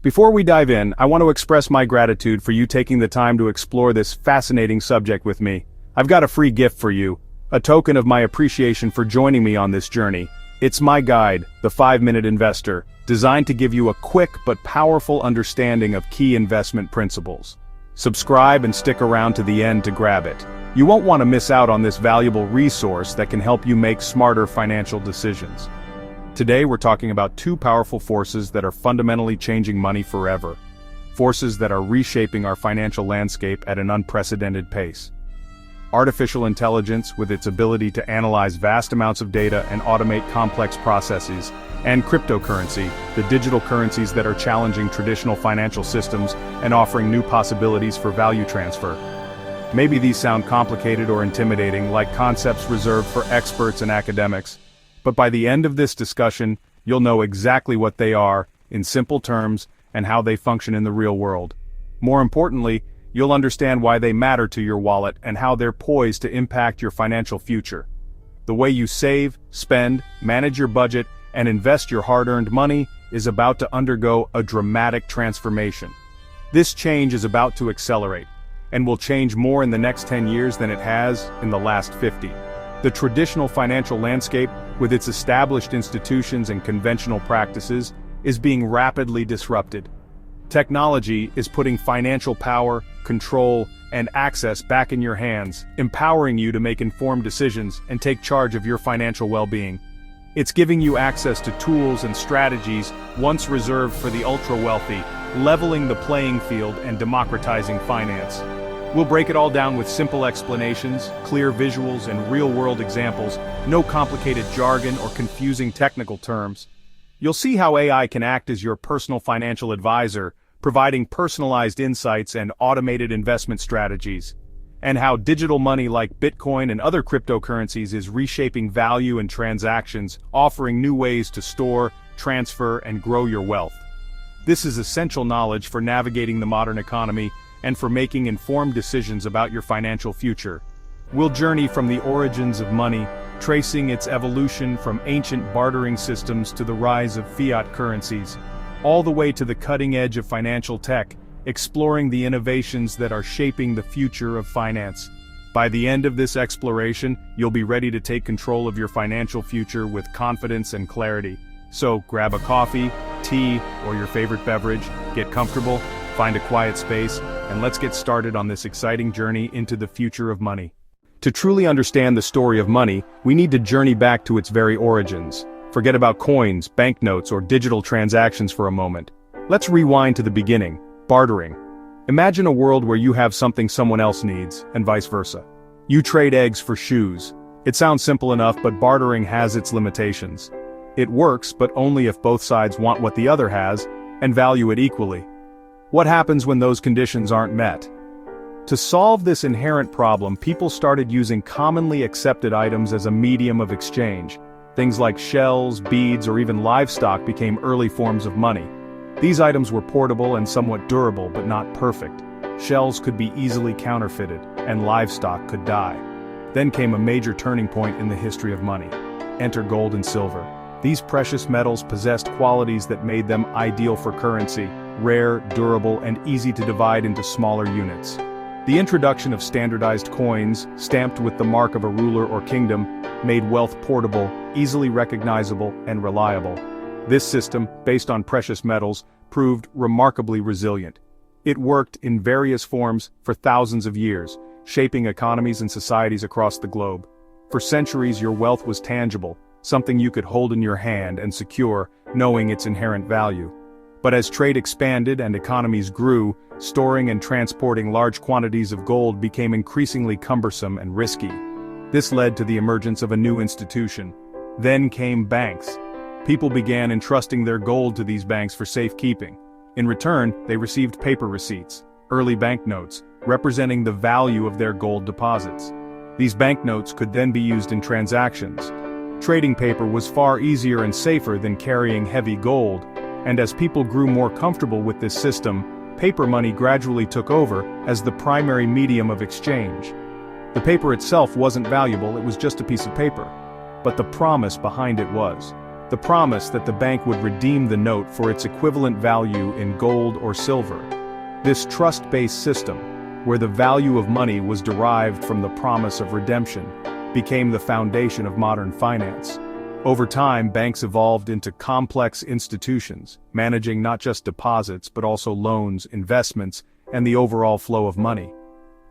Before we dive in, I want to express my gratitude for you taking the time to explore this fascinating subject with me. I've got a free gift for you, a token of my appreciation for joining me on this journey. It's my guide, The 5-Minute Investor, designed to give you a quick but powerful understanding of key investment principles. Subscribe and stick around to the end to grab it. You won't want to miss out on this valuable resource that can help you make smarter financial decisions. Today we're talking about two powerful forces that are fundamentally changing money forever. Forces that are reshaping our financial landscape at an unprecedented pace. Artificial intelligence, with its ability to analyze vast amounts of data and automate complex processes, and cryptocurrency, the digital currencies that are challenging traditional financial systems and offering new possibilities for value transfer. Maybe these sound complicated or intimidating, like concepts reserved for experts and academics, but by the end of this discussion, you'll know exactly what they are, in simple terms, and how they function in the real world. More importantly, you'll understand why they matter to your wallet and how they're poised to impact your financial future. The way you save, spend, manage your budget, and invest your hard-earned money is about to undergo a dramatic transformation. This change is about to accelerate, and will change more in the next 10 years than it has in the last 50. The traditional financial landscape, with its established institutions and conventional practices, is being rapidly disrupted. Technology is putting financial power, control, and access back in your hands, empowering you to make informed decisions and take charge of your financial well-being. It's giving you access to tools and strategies once reserved for the ultra-wealthy, leveling the playing field and democratizing finance. We'll break it all down with simple explanations, clear visuals, and real-world examples, no complicated jargon or confusing technical terms. You'll see how AI can act as your personal financial advisor, providing personalized insights and automated investment strategies, and how digital money like Bitcoin and other cryptocurrencies is reshaping value and transactions, offering new ways to store, transfer, and grow your wealth. This is essential knowledge for navigating the modern economy and for making informed decisions about your financial future. We'll journey from the origins of money, tracing its evolution from ancient bartering systems to the rise of fiat currencies, all the way to the cutting edge of financial tech, exploring the innovations that are shaping the future of finance. By the end of this exploration, you'll be ready to take control of your financial future with confidence and clarity. So grab a coffee, tea, or your favorite beverage, get comfortable, find a quiet space, and let's get started on this exciting journey into the future of money. To truly understand the story of money, we need to journey back to its very origins. Forget about coins, banknotes, or digital transactions for a moment. Let's rewind to the beginning, bartering. Imagine a world where you have something someone else needs, and vice versa. You trade eggs for shoes. It sounds simple enough, but bartering has its limitations. It works, but only if both sides want what the other has, and value it equally. What happens when those conditions aren't met? To solve this inherent problem, people started using commonly accepted items as a medium of exchange. Things like shells, beads, or even livestock became early forms of money. These items were portable and somewhat durable, but not perfect. Shells could be easily counterfeited, and livestock could die. Then came a major turning point in the history of money. Enter gold and silver. These precious metals possessed qualities that made them ideal for currency, rare, durable, and easy to divide into smaller units. The introduction of standardized coins, stamped with the mark of a ruler or kingdom, made wealth portable, easily recognizable, and reliable. This system, based on precious metals, proved remarkably resilient. It worked in various forms for thousands of years, shaping economies and societies across the globe. For centuries, your wealth was tangible, something you could hold in your hand and secure, knowing its inherent value. But as trade expanded and economies grew, storing and transporting large quantities of gold became increasingly cumbersome and risky. This led to the emergence of a new institution. Then came banks. People began entrusting their gold to these banks for safekeeping. In return, they received paper receipts, early banknotes, representing the value of their gold deposits. These banknotes could then be used in transactions. Trading paper was far easier and safer than carrying heavy gold, and as people grew more comfortable with this system, paper money gradually took over as the primary medium of exchange. The paper itself wasn't valuable, it was just a piece of paper. But the promise behind it was. the promise that the bank would redeem the note for its equivalent value in gold or silver. This trust-based system, where the value of money was derived from the promise of redemption, became the foundation of modern finance. Over time, banks evolved into complex institutions, managing not just deposits but also loans, investments, and the overall flow of money.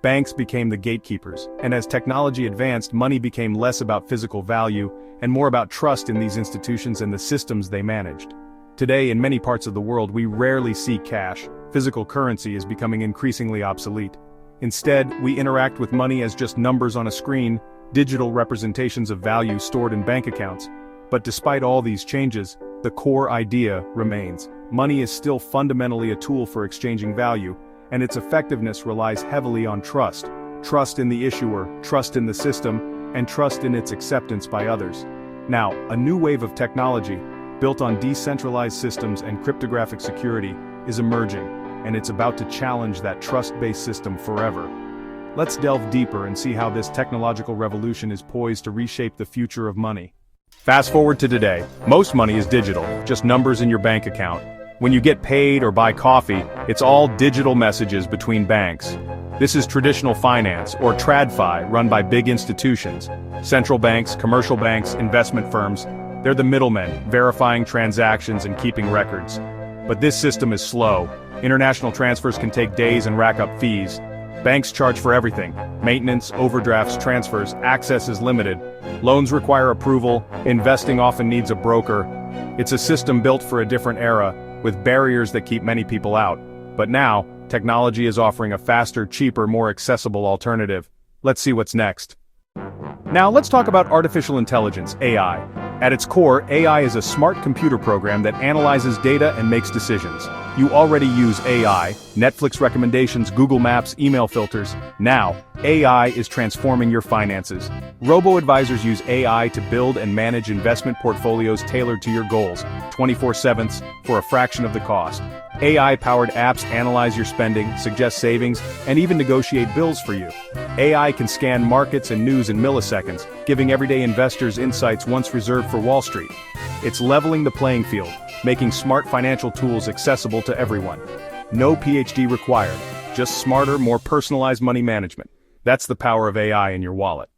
Banks became the gatekeepers, and as technology advanced, money became less about physical value and more about trust in these institutions and the systems they managed. Today, in many parts of the world, we rarely see cash. Physical currency is becoming increasingly obsolete. Instead, we interact with money as just numbers on a screen, digital representations of value stored in bank accounts. But despite all these changes, the core idea remains. Money is still fundamentally a tool for exchanging value, and its effectiveness relies heavily on trust. Trust in the issuer, trust in the system, and trust in its acceptance by others. Now, a new wave of technology, built on decentralized systems and cryptographic security, is emerging, and it's about to challenge that trust-based system forever. Let's delve deeper and see how this technological revolution is poised to reshape the future of money. Fast forward to today, most money is digital, just numbers in your bank account. When you get paid or buy coffee, it's all digital messages between banks. This is traditional finance, or TradFi, run by big institutions. Central banks, commercial banks, investment firms, they're the middlemen, verifying transactions and keeping records. But this system is slow. International transfers can take days and rack up fees. Banks charge for everything: maintenance, overdrafts, transfers. Access is limited. Loans require approval. Investing often needs a broker. It's a system built for a different era, with barriers that keep many people out. But now, technology is offering a faster, cheaper, more accessible alternative. Let's see what's next. Now let's talk about artificial intelligence, AI. At its core, AI is a smart computer program that analyzes data and makes decisions. You already use AI, Netflix recommendations, Google Maps, email filters. Now, AI is transforming your finances. Robo-advisors use AI to build and manage investment portfolios tailored to your goals, 24/7 for a fraction of the cost. AI-powered apps analyze your spending, suggest savings, and even negotiate bills for you. AI can scan markets and news in milliseconds, giving everyday investors insights once reserved for Wall Street. It's leveling the playing field, making smart financial tools accessible to everyone. No PhD required, just smarter, more personalized money management. That's the power of AI in your wallet.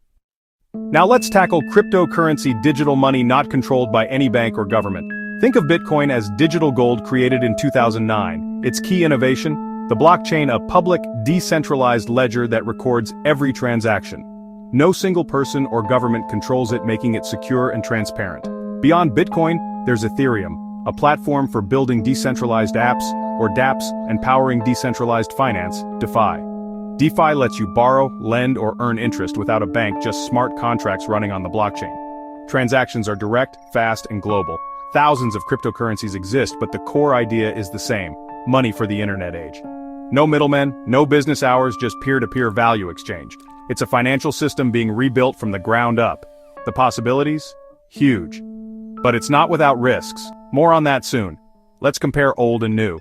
Now let's tackle cryptocurrency, digital money not controlled by any bank or government. Think of Bitcoin as digital gold created in 2009. Its key innovation? The blockchain, a public, decentralized ledger that records every transaction. No single person or government controls it, making it secure and transparent. Beyond Bitcoin, there's Ethereum, a platform for building decentralized apps, or dApps, and powering decentralized finance, DeFi. DeFi lets you borrow, lend, or earn interest without a bank, just smart contracts running on the blockchain. Transactions are direct, fast, and global. Thousands of cryptocurrencies exist, but the core idea is the same: money for the internet age. No middlemen, no business hours, just peer-to-peer value exchange. It's a financial system being rebuilt from the ground up. The possibilities? Huge. But it's not without risks. More on that soon. Let's compare old and new.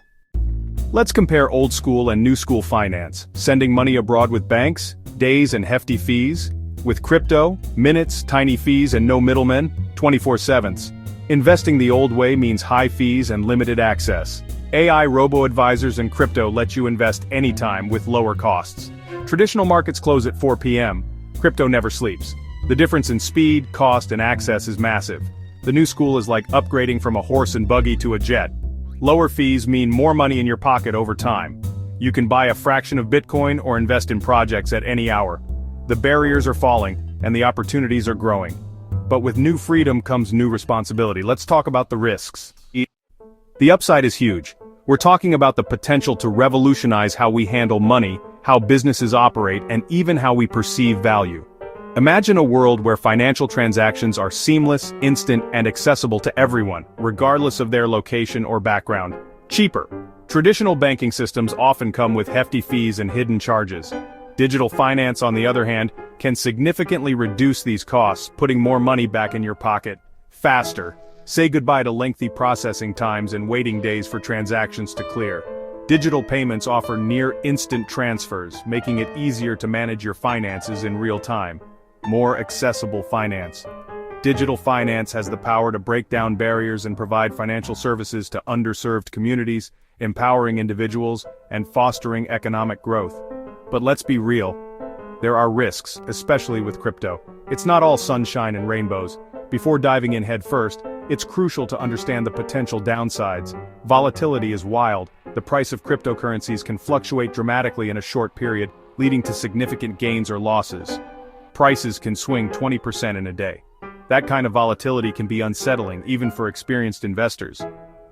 Let's compare old school and new school finance. Sending money abroad with banks, days and hefty fees. With crypto, minutes, tiny fees, and no middlemen, 24/7. Investing the old way means high fees and limited access. AI robo-advisors and crypto let you invest anytime with lower costs. Traditional markets close at 4 p.m. Crypto never sleeps. The difference in speed, cost, and access is massive. The new school is like upgrading from a horse and buggy to a jet. Lower fees mean more money in your pocket over time. You can buy a fraction of Bitcoin or invest in projects at any hour. The barriers are falling, and the opportunities are growing. But with new freedom comes new responsibility. Let's talk about the risks. The upside is huge. We're talking about the potential to revolutionize how we handle money, how businesses operate, and even how we perceive value. Imagine a world where financial transactions are seamless, instant, and accessible to everyone, regardless of their location or background. Cheaper. Traditional banking systems often come with hefty fees and hidden charges. Digital finance, on the other hand, can significantly reduce these costs, putting more money back in your pocket. Faster. Say goodbye to lengthy processing times and waiting days for transactions to clear. Digital payments offer near-instant transfers, making it easier to manage your finances in real time. More accessible finance. Digital finance has the power to break down barriers and provide financial services to underserved communities, empowering individuals and fostering economic growth. But let's be real. There are risks, especially with crypto. It's not all sunshine and rainbows. Before diving in headfirst, it's crucial to understand the potential downsides. Volatility is wild. The price of cryptocurrencies can fluctuate dramatically in a short period, leading to significant gains or losses. Prices can swing 20% in a day. That kind of volatility can be unsettling, even for experienced investors.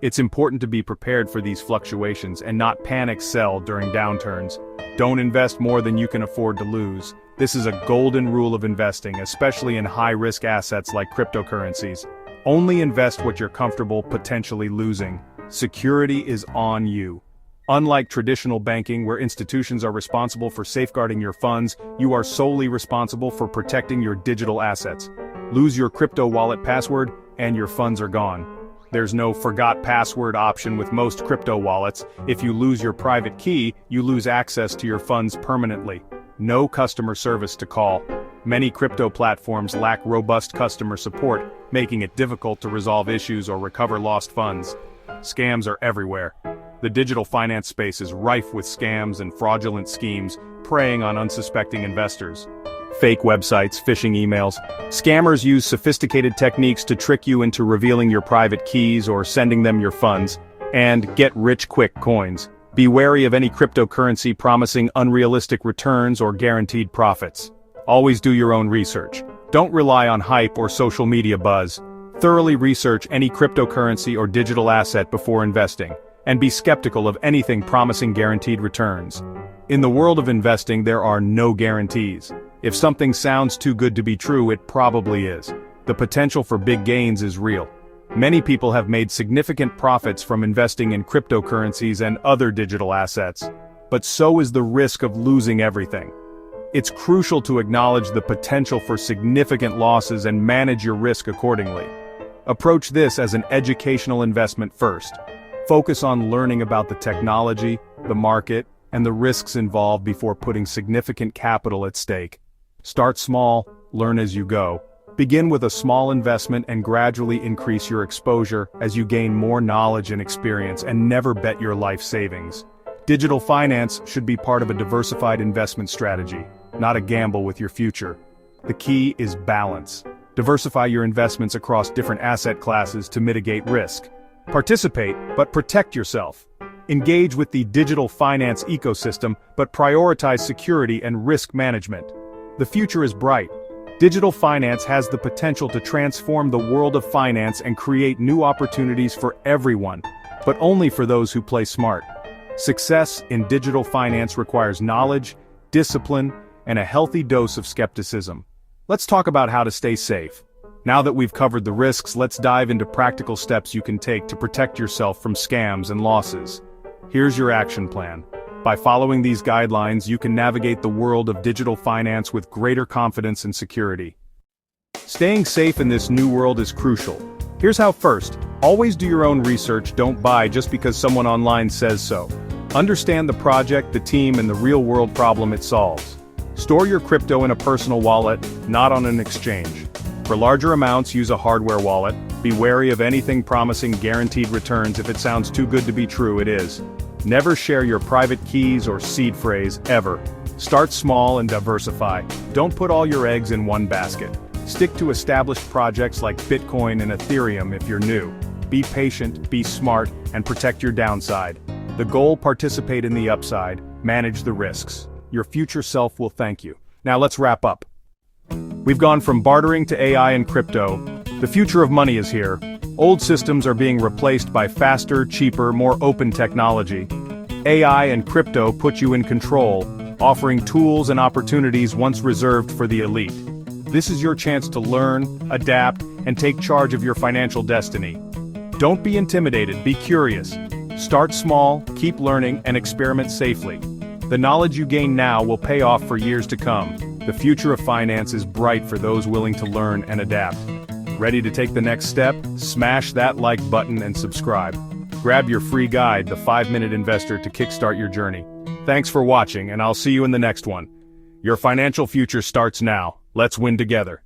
It's important to be prepared for these fluctuations and not panic sell during downturns. Don't invest more than you can afford to lose. This is a golden rule of investing, especially in high-risk assets like cryptocurrencies. Only invest what you're comfortable potentially losing. Security is on you. Unlike traditional banking, where institutions are responsible for safeguarding your funds, you are solely responsible for protecting your digital assets. Lose your crypto wallet password, and your funds are gone. There's no forgot password option with most crypto wallets. If you lose your private key, you lose access to your funds permanently. No customer service to call. Many crypto platforms lack robust customer support, making it difficult to resolve issues or recover lost funds. Scams are everywhere. The digital finance space is rife with scams and fraudulent schemes, preying on unsuspecting investors. Fake websites, phishing emails. Scammers use sophisticated techniques to trick you into revealing your private keys or sending them your funds. And get-rich-quick coins. Be wary of any cryptocurrency promising unrealistic returns or guaranteed profits. Always do your own research. Don't rely on hype or social media buzz. Thoroughly research any cryptocurrency or digital asset before investing, and be skeptical of anything promising guaranteed returns. In the world of investing, there are no guarantees. If something sounds too good to be true, it probably is. The potential for big gains is real. Many people have made significant profits from investing in cryptocurrencies and other digital assets, but so is the risk of losing everything. It's crucial to acknowledge the potential for significant losses and manage your risk accordingly. Approach this as an educational investment first. Focus on learning about the technology, the market, and the risks involved before putting significant capital at stake. Start small, learn as you go. Begin with a small investment and gradually increase your exposure as you gain more knowledge and experience, and never bet your life savings. Digital finance should be part of a diversified investment strategy, not a gamble with your future. The key is balance. Diversify your investments across different asset classes to mitigate risk. Participate, but protect yourself. Engage with the digital finance ecosystem, but prioritize security and risk management. The future is bright. Digital finance has the potential to transform the world of finance and create new opportunities for everyone, but only for those who play smart. Success in digital finance requires knowledge, discipline, and a healthy dose of skepticism. Let's talk about how to stay safe. Now that we've covered the risks, let's dive into practical steps you can take to protect yourself from scams and losses. Here's your action plan. By following these guidelines, you can navigate the world of digital finance with greater confidence and security. Staying safe in this new world is crucial. Here's how. First, always do your own research. Don't buy just because someone online says so. Understand the project, the team, and the real-world problem it solves. Store your crypto in a personal wallet, not on an exchange. For larger amounts, use a hardware wallet. Be wary of anything promising guaranteed returns. If it sounds too good to be true, it is. Never share your private keys or seed phrase, ever. Start small and diversify. Don't put all your eggs in one basket. Stick to established projects like Bitcoin and Ethereum if you're new. Be patient, be smart, and protect your downside. The goal: participate in the upside, manage the risks. Your future self will thank you. Now let's wrap up. We've gone from bartering to AI and crypto. The future of money is here. Old systems are being replaced by faster, cheaper, more open technology. AI and crypto put you in control, offering tools and opportunities once reserved for the elite. This is your chance to learn, adapt, and take charge of your financial destiny. Don't be intimidated, be curious. Start small, keep learning, and experiment safely. The knowledge you gain now will pay off for years to come. The future of finance is bright for those willing to learn and adapt. Ready to take the next step? Smash that like button and subscribe. Grab your free guide, The 5-Minute Investor, to kickstart your journey. Thanks for watching, and I'll see you in the next one. Your financial future starts now. Let's win together.